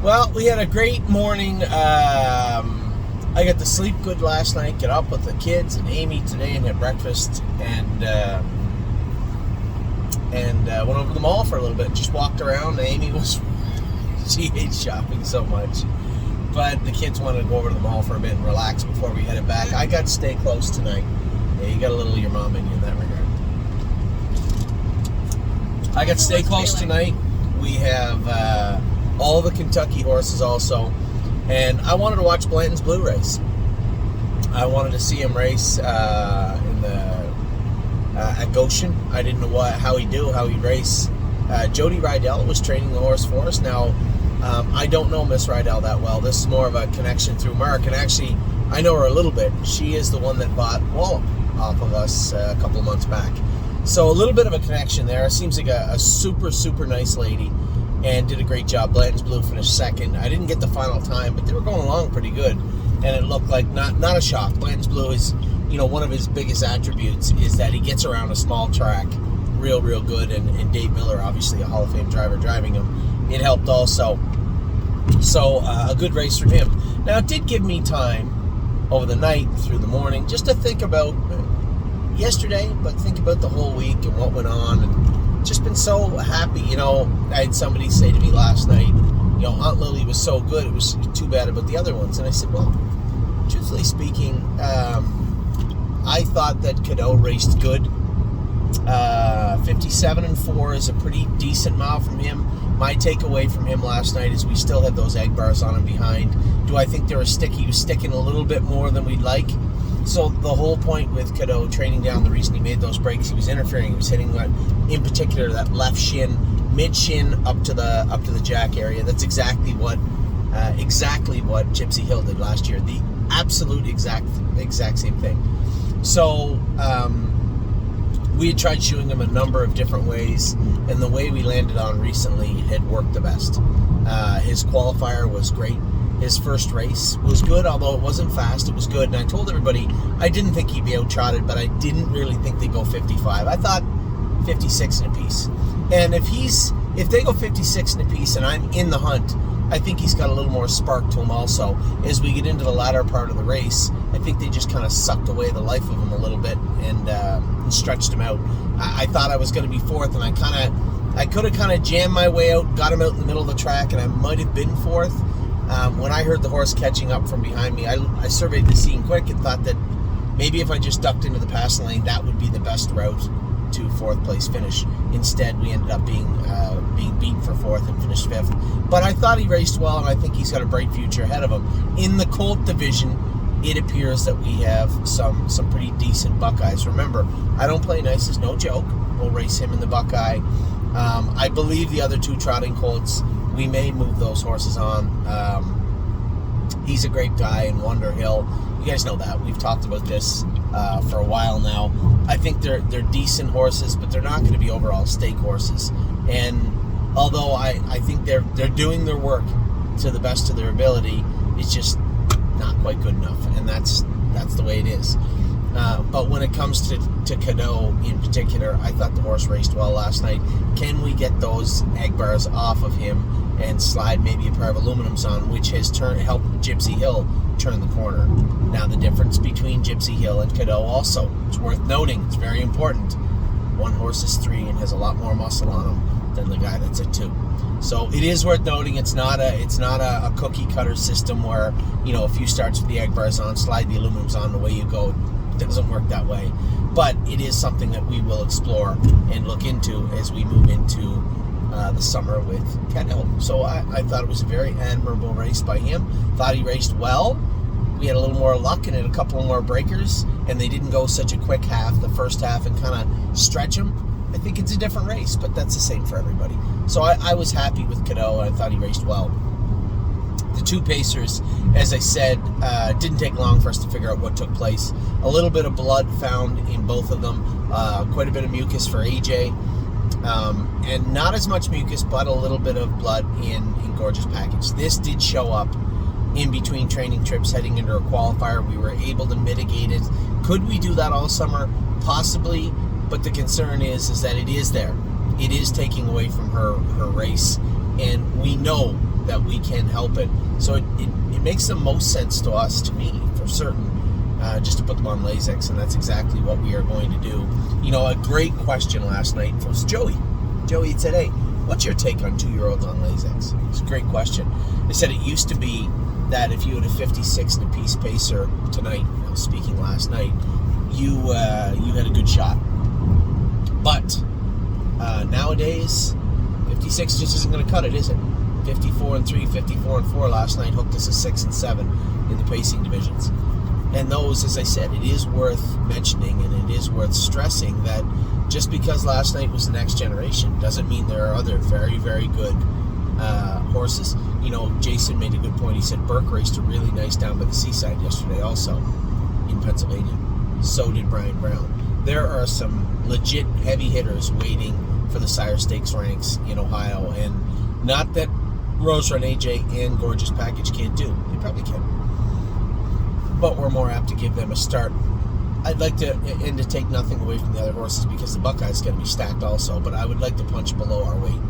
Well, we had a great morning. I got to sleep good last night, get up with the kids and Amy today and had breakfast, and went over to the mall for a little bit. Just walked around. She hates shopping so much. But the kids wanted to go over to the mall for a bit and relax before we headed back. I got to stay close tonight. Yeah, you got a little of your mom in you in that regard. I got to stay close tonight. We have all the Kentucky horses also. And I wanted to watch Blanton's Blue race. I wanted to see him race at Goshen. I didn't know how he'd race. Jody Rydell was training the horse for us. Now, I don't know Miss Rydell that well. This is more of a connection through Mark. And actually, I know her a little bit. She is the one that bought Wallop off of us a couple of months back. So a little bit of a connection there. Seems like a super, super nice lady and did a great job. Blanton's Blue finished second. I didn't get the final time, but they were going along pretty good. And it looked like not a shock. Blanton's Blue is, one of his biggest attributes is that he gets around a small track real good. And Dave Miller, obviously a Hall of Fame driver, driving him. It helped also. So a good race for him. Now, it did give me time over the night through the morning just to think about yesterday, but think about the whole week and what went on, and just been so happy. I had somebody say to me last night, Aunt Lily was so good, it was too bad about the other ones. And I said, well, truthfully speaking, I thought that Kadoo raced good. 57-4 is a pretty decent mile from him. My takeaway from him last night is we still had those egg bars on him behind. Do I think they were sticky? He was sticking a little bit more than we'd like. So the whole point with Kadoo training down, the reason he made those breaks, he was interfering. He was hitting in particular that left shin, mid shin up to the jack area. That's exactly what Gypsy Hill did last year. The absolute exact same thing. So we had tried shoeing him a number of different ways, and the way we landed on recently had worked the best. His qualifier was great. His first race was good, although it wasn't fast. It was good, and I told everybody I didn't think he'd be out-trotted, but I didn't really think they'd go 55. I thought 56 and a piece. And if they go 56 and a piece and I'm in the hunt, I think he's got a little more spark to him also. As we get into the latter part of the race, I think they just kind of sucked away the life of him a little bit and stretched him out. I thought I was going to be fourth, and I could have kind of jammed my way out, got him out in the middle of the track, and I might have been fourth. When I heard the horse catching up from behind me, I surveyed the scene quick and thought that maybe if I just ducked into the passing lane, that would be the best route to fourth place finish. Instead, we ended up being beat for fourth and finished fifth. But I thought he raced well, and I think he's got a bright future ahead of him. In the colt division, it appears that we have some pretty decent Buckeyes. Remember, I don't play nice, is no joke. We'll race him in the Buckeye. I believe the other two trotting colts, we may move those horses on. He's a great guy in Wonder Hill. You guys know that. We've talked about this for a while now. I think they're decent horses, but they're not going to be overall stake horses. And although I think they're doing their work to the best of their ability, it's just not quite good enough, and that's the way it is. But when it comes to Kadoo in particular, I thought the horse raced well last night. Can we get those egg bars off of him and slide maybe a pair of aluminums on, which has helped Gypsy Hill turn the corner? Now, the difference between Gypsy Hill and Kadoo also, it's worth noting, it's very important. One horse is 3 and has a lot more muscle on him than the guy that's at 2. So it is worth noting it's not a cookie cutter system where, a few starts with the egg bars on, slide the aluminums on, the way you go. It doesn't work that way. But it is something that we will explore and look into as we move into the summer with Kadoo. So I thought it was a very admirable race by him. Thought he raced well. We had a little more luck and had a couple more breakers, and they didn't go such a quick half, the first half, and kind of stretch him. I think it's a different race, but that's the same for everybody. So I was happy with Kadoo. I thought he raced well. The two pacers, as I said, didn't take long for us to figure out what took place. A little bit of blood found in both of them, quite a bit of mucus for AJ, and not as much mucus, but a little bit of blood in Gorgeous Package. This did show up in between training trips heading into a qualifier. We were able to mitigate it. Could we do that all summer? Possibly, but the concern is that it is there. It is taking away from her race, and we know that we can help it. So it makes the most sense to us, to me, for certain, just to put them on Lasix, and that's exactly what we are going to do. A great question last night was Joey. Joey said, hey, what's your take on 2-year-olds on Lasix? It's a great question. They said it used to be that if you had a 56 and a piece pacer tonight, speaking last night, you had a good shot. But nowadays, 56 just isn't going to cut it, is it? 54 and 3, 54 and 4 last night hooked us a 6 and 7 in the pacing divisions. And those, as I said, it is worth mentioning and it is worth stressing that just because last night was the next generation doesn't mean there are other very, very good horses. Jason made a good point. He said Burke raced a really nice down by the seaside yesterday also in Pennsylvania. So did Brian Brown. There are some legit heavy hitters waiting for the Sire Stakes ranks in Ohio, and not that Rose Run AJ and Gorgeous Package can't do. They probably can. But we're more apt to give them a start. I'd like to, and to take nothing away from the other horses because the Buckeyes going to be stacked also, but I would like to punch below our weight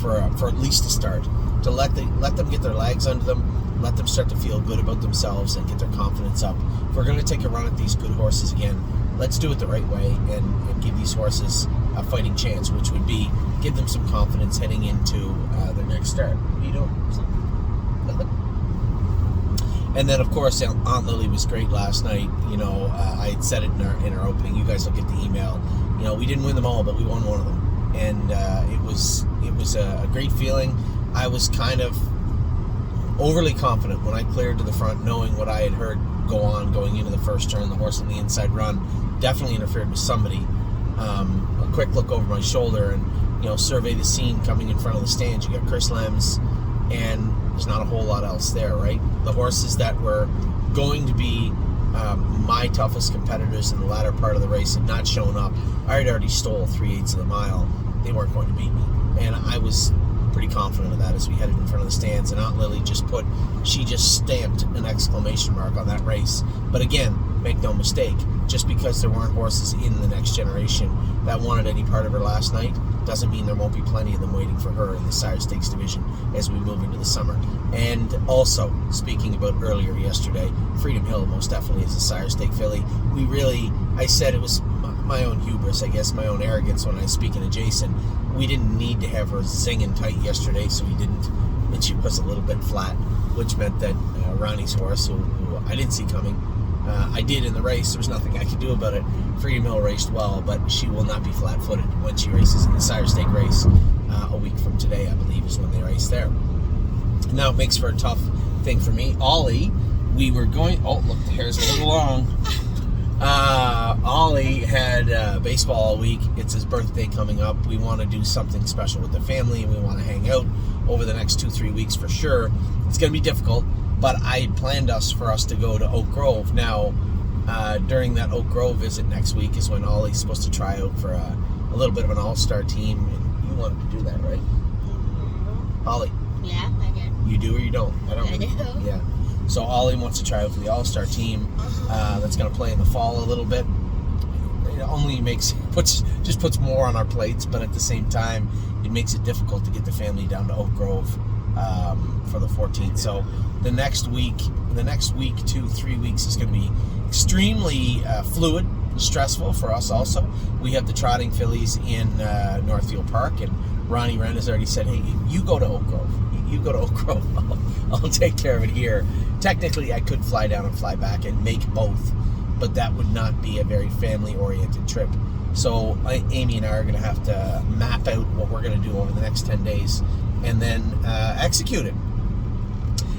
for at least a start, to let them get their legs under them, let them start to feel good about themselves and get their confidence up. If we're going to take a run at these good horses again, let's do it the right way and give these horses a fighting chance, which would be give them some confidence heading into their next start. Nothing. And then, of course, Aunt Lily was great last night. I had said it in our opening. You guys will get the email. We didn't win them all, but we won one of them. And it was a great feeling. I was kind of overly confident when I cleared to the front, knowing what I had heard going into the first turn. The horse on the inside run definitely interfered with somebody. A quick look over my shoulder and, survey the scene coming in front of the stands. You got Chris Lems, and there's not a whole lot else there, right? The horses that were going to be my toughest competitors in the latter part of the race had not shown up. I had already stole 3/8 of the mile. They weren't going to beat me. And I was pretty confident of that as we headed in front of the stands. And Aunt Lily just stamped an exclamation mark on that race. But again, make no mistake, just because there weren't horses in the next generation that wanted any part of her last night doesn't mean there won't be plenty of them waiting for her in the Sire Stakes division as we move into the summer. And also, speaking about earlier yesterday, Freedom Hill most definitely is a Sire Stake filly. I said it was my own hubris, I guess, my own arrogance when I was speaking to Jason. We didn't need to have her zinging tight yesterday, so we didn't. And she was a little bit flat, which meant that Ronnie's horse, who I didn't see coming, I did in the race. There was nothing I could do about it. Freedom Hill raced well, but she will not be flat-footed when she races in the Sire Stake race a week from today, I believe, is when they race there. Now it makes for a tough thing for me. Ollie, we were going... Oh, look, the hair's a little long. Ollie had baseball all week. It's his birthday coming up. We want to do something special with the family. We want to hang out over the next 2-3 weeks for sure. It's going to be difficult, but I planned for us to go to Oak Grove. Now, during that Oak Grove visit next week is when Ollie's supposed to try out for a little bit of an all-star team. And you wanted to do that, right? Ollie? Yeah, I did. You do or you don't? I do. Yeah. So Ollie wants to try out for the all-star team that's going to play in the fall a little bit. It only puts more on our plates, but at the same time, it makes it difficult to get the family down to Oak Grove for the 14th. So the next week, 2-3 weeks is going to be extremely fluid, stressful for us also. We have the trotting fillies in Northfield Park, and Ronnie Wren has already said, hey, you go to Oak Grove. You go to Oak Grove. I'll take care of it here. Technically, I could fly down and fly back and make both, but that would not be a very family-oriented trip. So Amy and I are going to have to map out what we're going to do over the next 10 days and then execute it.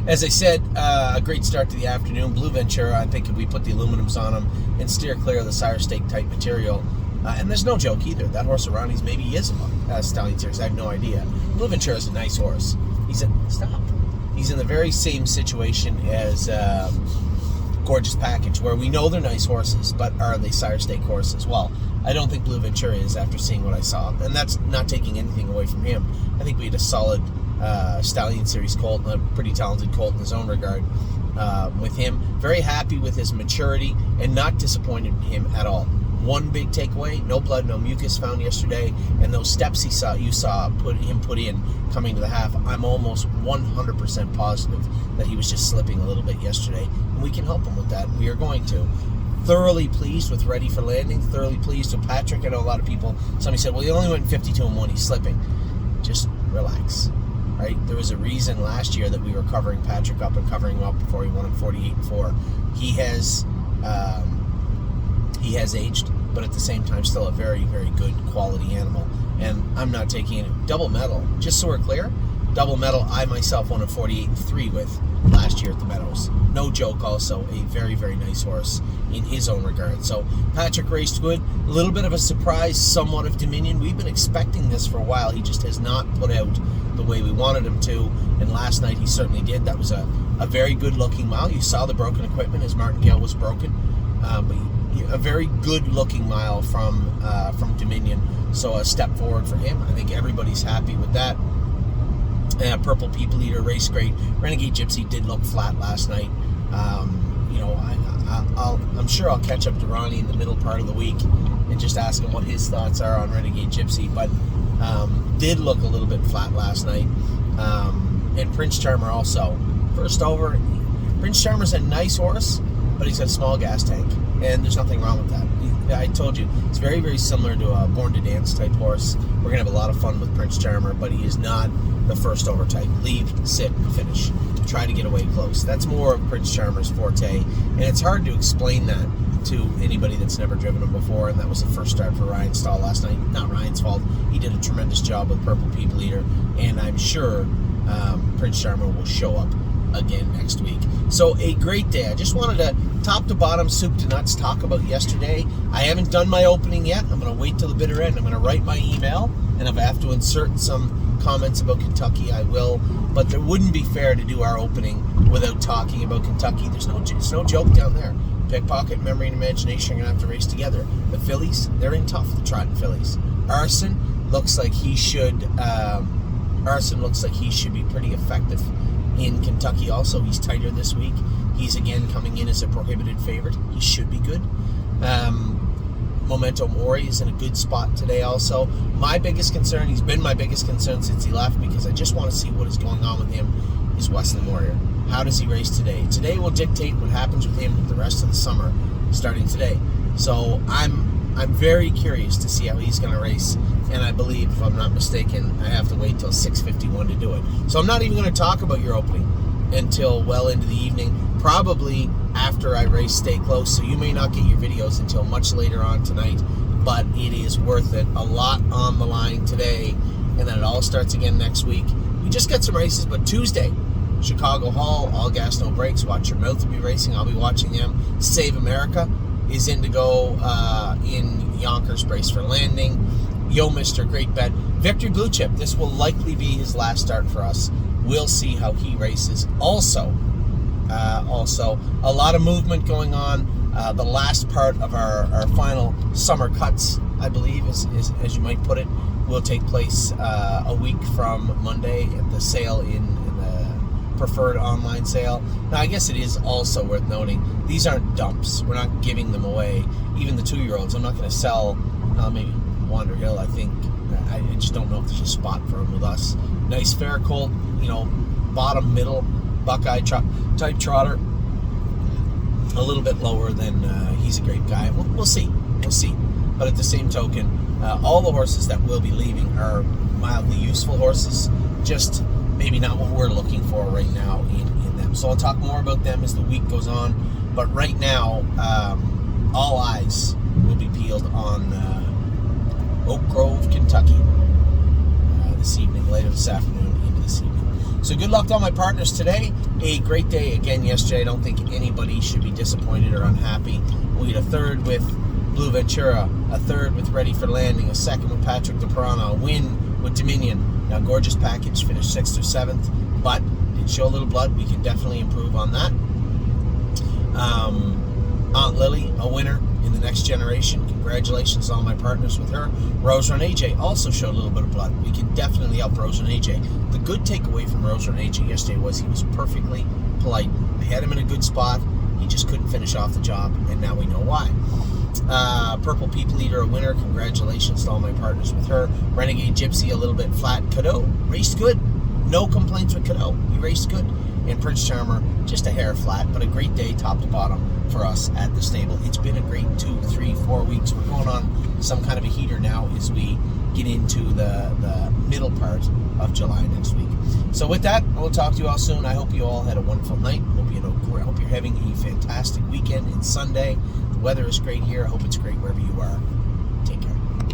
As I said, a great start to the afternoon. Blue Ventura, I think if we put the aluminums on them and steer clear of the Sire Stake type material, and there's no joke either. That horse around, maybe he is a Stallion Series. I have no idea. Blue Ventura is a nice horse. He's in the very same situation as Gorgeous Package, where we know they're nice horses, but are they Sire Stake horses? Well, I don't think Blue Ventura is after seeing what I saw, and that's not taking anything away from him. I think we had a solid Stallion Series colt, a pretty talented colt in his own regard with him. Very happy with his maturity and not disappointed in him at all. One big takeaway: no blood, no mucus found yesterday, and those steps you saw put in coming to the half. I'm almost 100% positive that he was just slipping a little bit yesterday, and we can help him with that. We are going to. Thoroughly pleased with Ready for Landing. Thoroughly pleased with Patrick. I know a lot of people. Somebody said, "Well, he only went 52-1. He's slipping." Just relax. Right? There was a reason last year that we were covering Patrick up and covering him up before he won at 48-4. He has aged, but at the same time, still a very, very good quality animal. And I'm not taking it. Double medal, just so we're clear, double medal, I myself won at 48-3 with last year at the Meadows. No joke, also a very, very nice horse in his own regard. So Patrick raced good. A little bit of a surprise, somewhat of Dominion. We've been expecting this for a while. He just has not put out the way we wanted him to, and last night he certainly did. That was a very good looking mile. You saw the broken equipment as Martingale was broken, but a very good looking mile from Dominion. So a step forward for him. I think everybody's happy with that. Purple People Eater raced great. Renegade Gypsy did look flat last night. I'm sure I'll catch up to Ronnie in the middle part of the week and just ask him what his thoughts are on Renegade Gypsy. But did look a little bit flat last night. And Prince Charmer also. First over, Prince Charmer's a nice horse, but he's got a small gas tank, and there's nothing wrong with that. I told you, it's very, very similar to a Born to Dance type horse. We're going to have a lot of fun with Prince Charmer, but he is not the first over type. Lead, sit, finish. Try to get away close. That's more of Prince Charmer's forte, and it's hard to explain that to anybody that's never driven him before, and that was the first start for Ryan Stahl last night. Not Ryan's fault. He did a tremendous job with Purple People Eater, and I'm sure Prince Charmer will show up again next week. So a great day. I just wanted to top to bottom, soup to nuts, talk about yesterday. I haven't done my opening yet. I'm going to wait till the bitter end. I'm going to write my email, and if I have to insert some comments about Kentucky, I will. But it wouldn't be fair to do our opening without talking about Kentucky. It's no joke down there. Pickpocket, Memory, and Imagination are going to have to race together. The fillies, they're in tough, the trotting fillies. Arson looks like he should be pretty effective in Kentucky also. He's tighter this week. He's again coming in as a prohibited favorite. He should be good. Memento Mori is in a good spot today also. My biggest concern, he's been my biggest concern since he left, because I just want to see what is going on with him, is Westland Warrior. How does he race today? Today will dictate what happens with him the rest of the summer, starting today. So I'm very curious to see how he's going to race, and I believe, if I'm not mistaken, I have to wait till 6:51 to do it. So I'm not even going to talk about your opening until well into the evening, probably after I race Stay Close, so you may not get your videos until much later on tonight, but it is worth it. A lot on the line today, and then it all starts again next week. We just got some races, but Tuesday, Chicago Hall, All Gas No Brakes. Watch Your Mouth will be racing. I'll be watching them. Save America is in to go in Yonkers, Brace for Landing. Yo Mister, great bet. Victor Blue Chip, this will likely be his last start for us. We'll see how he races. Also, a lot of movement going on. The last part of our final summer cuts, I believe, is as you might put it, will take place a week from Monday at the sale in the preferred online sale. Now, I guess it is also worth noting, these aren't dumps. We're not giving them away. Even the 2-year-olds, I'm not going to sell, maybe Wander Hill, I think. I just don't know if there's a spot for him with us. Nice fair colt, bottom middle Buckeye type trotter. A little bit lower than he's a great guy. We'll see. But at the same token, all the horses that will be leaving are mildly useful horses, just maybe not what we're looking for right now in them. So I'll talk more about them as the week goes on. But right now, all eyes will be peeled on Oak Grove, Kentucky this evening, later this afternoon into this evening. So good luck to all my partners today. A great day again yesterday. I don't think anybody should be disappointed or unhappy. We had a third with Blue Ventura, a third with Ready for Landing, a second with Patrick the Piranha, a win with Dominion. Now, gorgeous package, finished 6th or 7th, but did show a little blood. We can definitely improve on that. Aunt Lily, a winner in the Next Generation. Congratulations to all my partners with her. Rose Run AJ also showed a little bit of blood. We can definitely help Rose Run AJ. The good takeaway from Rose Run AJ yesterday was he was perfectly polite. I had him in a good spot. He just couldn't finish off the job, and now we know why. Purple People Eater, a winner. Congratulations to all my partners with her. Renegade Gypsy, a little bit flat. Kadoo, raced good. No complaints with Kadoo. He raced good. And Prince Charmer, just a hair flat, but a great day top to bottom for us at the stable. It's been a great 2, 3, 4 weeks. We're going on some kind of a heater now as we get into the middle part of July next week. So with that, I will talk to you all soon. I hope you all had a wonderful night. Hope you're having a fantastic weekend. It's Sunday. The weather is great here. I hope it's great wherever you are.